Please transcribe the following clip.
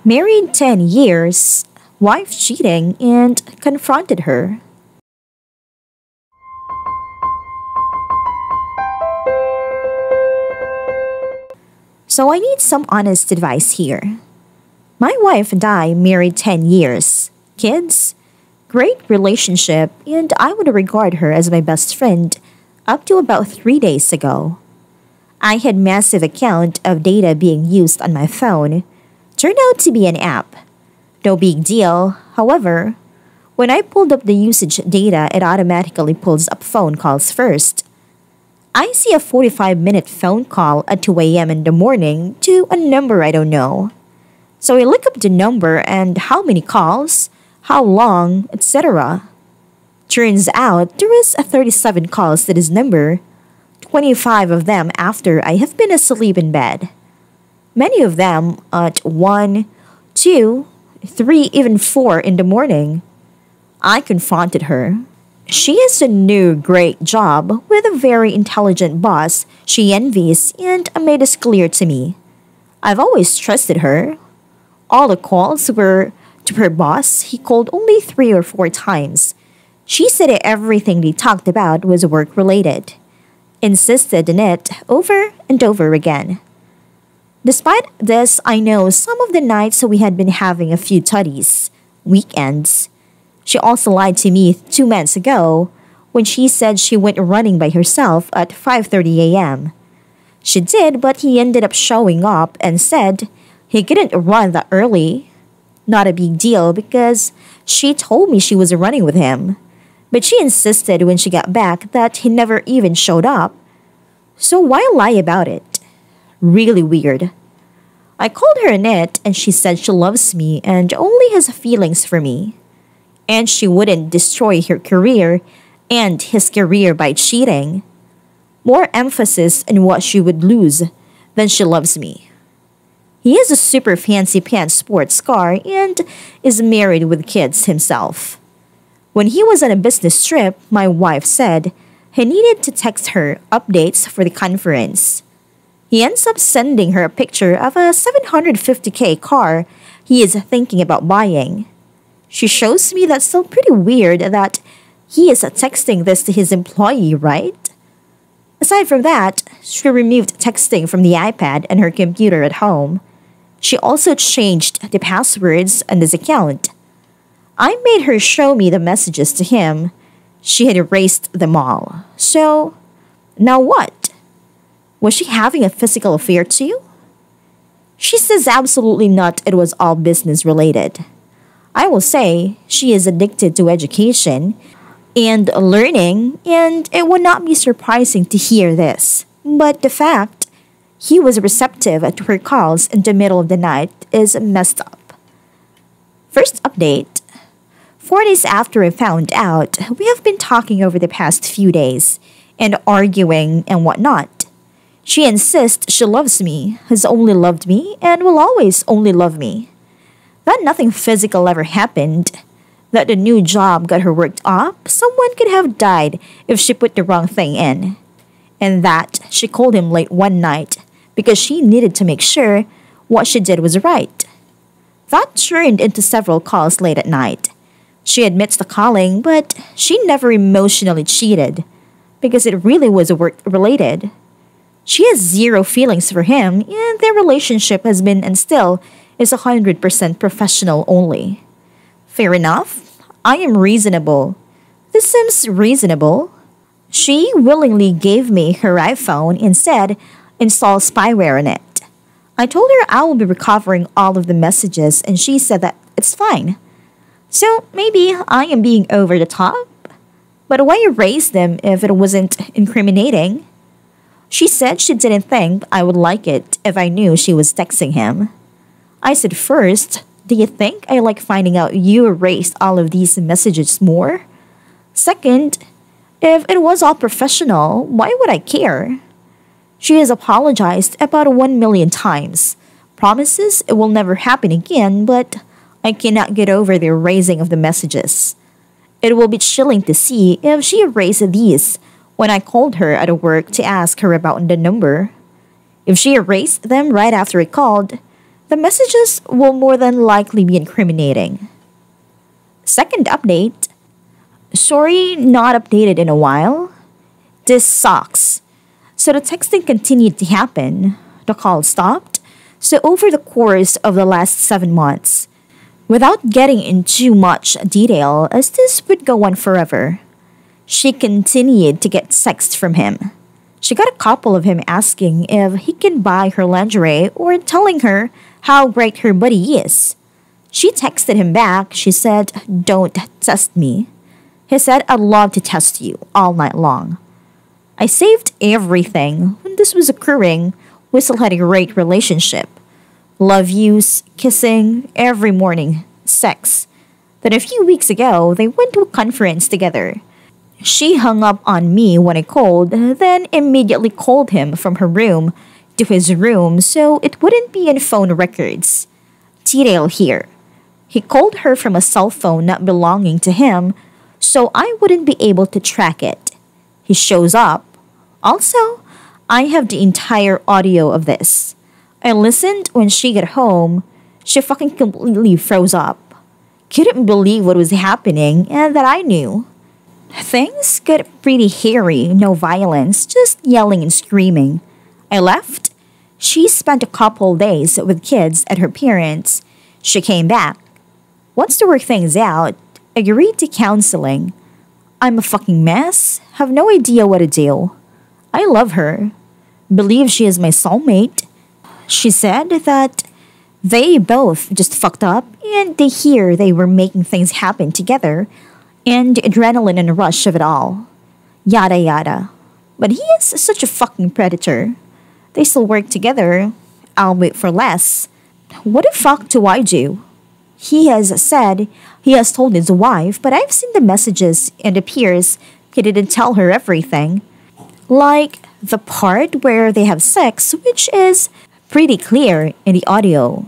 Married 10 years, wife cheating, and confronted her. So I need some honest advice here. My wife and I married 10 years. Kids, great relationship, and I would regard her as my best friend up to about 3 days ago. I had massive account of data being used on my phone. Turned out to be an app. No big deal. However, when I pulled up the usage data, it automatically pulls up phone calls first. I see a 45-minute phone call at 2 a.m. in the morning to a number I don't know. So I look up the number and how many calls, how long, etc. Turns out there is 37 calls to this number, 25 of them after I have been asleep in bed. Many of them at 1, 2, 3, even 4 in the morning. I confronted her. She has a new great job with a very intelligent boss she envies and made this clear to me. I've always trusted her. All the calls were to her boss. He called only 3 or 4 times. She said everything they talked about was work-related. Insisted on it over and over again. Despite this, I know some of the nights we had been having a few tutties, weekends. She also lied to me 2 months ago when she said she went running by herself at 5:30 a.m. She did, but he ended up showing up and said he couldn't run that early. Not a big deal because she told me she was running with him. But she insisted when she got back that he never even showed up. So why lie about it? Really weird. I called her on it and she said she loves me and only has feelings for me. And she wouldn't destroy her career and his career by cheating. More emphasis on what she would lose than she loves me. He has a super fancy pants sports car and is married with kids himself. When he was on a business trip, my wife said he needed to text her updates for the conference. He ends up sending her a picture of a $750K car he is thinking about buying. She shows me that's still pretty weird that he is texting this to his employee, right? Aside from that, she removed texting from the iPad and her computer at home. She also changed the passwords on this account. I made her show me the messages to him. She had erased them all. So, now what? Was she having a physical affair too? She says absolutely not, it was all business related. I will say she is addicted to education and learning, and it would not be surprising to hear this. But the fact he was receptive to her calls in the middle of the night is messed up. First update. 4 days after I found out, we have been talking over the past few days and arguing and whatnot. She insists she loves me, has only loved me, and will always only love me. That nothing physical ever happened. That the new job got her worked up, someone could have died if she put the wrong thing in. And that she called him late one night because she needed to make sure what she did was right. That turned into several calls late at night. She admits to calling, but she never emotionally cheated because it really was work-related. She has zero feelings for him, and their relationship has been and still is 100% professional only. Fair enough. I am reasonable. This seems reasonable. She willingly gave me her iPhone and said, install spyware on it. I told her I will be recovering all of the messages and she said that it's fine. So maybe I am being over the top? But why erase them if it wasn't incriminating? She said she didn't think I would like it if I knew she was texting him. I said first, do you think I like finding out you erased all of these messages more? Second, if it was all professional, why would I care? She has apologized about 1 million times. Promises it will never happen again, but I cannot get over the erasing of the messages. It will be chilling to see if she erased these when I called her at work to ask her about the number. If she erased them right after I called, The messages will more than likely be incriminating. Second update. Sorry, not updated in a while. This sucks. So the texting continued to happen. The call stopped. So over the course of the last 7 months, without getting into much detail, as this would go on forever, she continued to get texts from him. She got a couple of him asking if he can buy her lingerie or telling her how great her body is. She texted him back. She said, "Don't test me." He said, "I'd love to test you all night long." I saved everything. When this was occurring, we still had a great relationship. Love yous, kissing, every morning, sex. Then a few weeks ago, they went to a conference together. She hung up on me when I called, then immediately called him from her room to his room so it wouldn't be in phone records. Detail here. He called her from a cell phone not belonging to him, so I wouldn't be able to track it. He shows up. Also, I have the entire audio of this. I listened when she got home. She fucking completely froze up. Couldn't believe what was happening and that I knew. Things got pretty hairy, no violence, just yelling and screaming. I left. She spent a couple days with kids at her parents'. She came back. Wants to work things out. Agreed to counseling. I'm a fucking mess. Have no idea what to do. I love her. Believe she is my soulmate. She said that they both just fucked up and they hear they were making things happen together and the adrenaline and rush of it all. Yada yada. But he is such a fucking predator. They still work together. I'll wait for less. What the fuck do I do? He has said he has told his wife, but I've seen the messages and it appears he didn't tell her everything. Like the part where they have sex, which is pretty clear in the audio.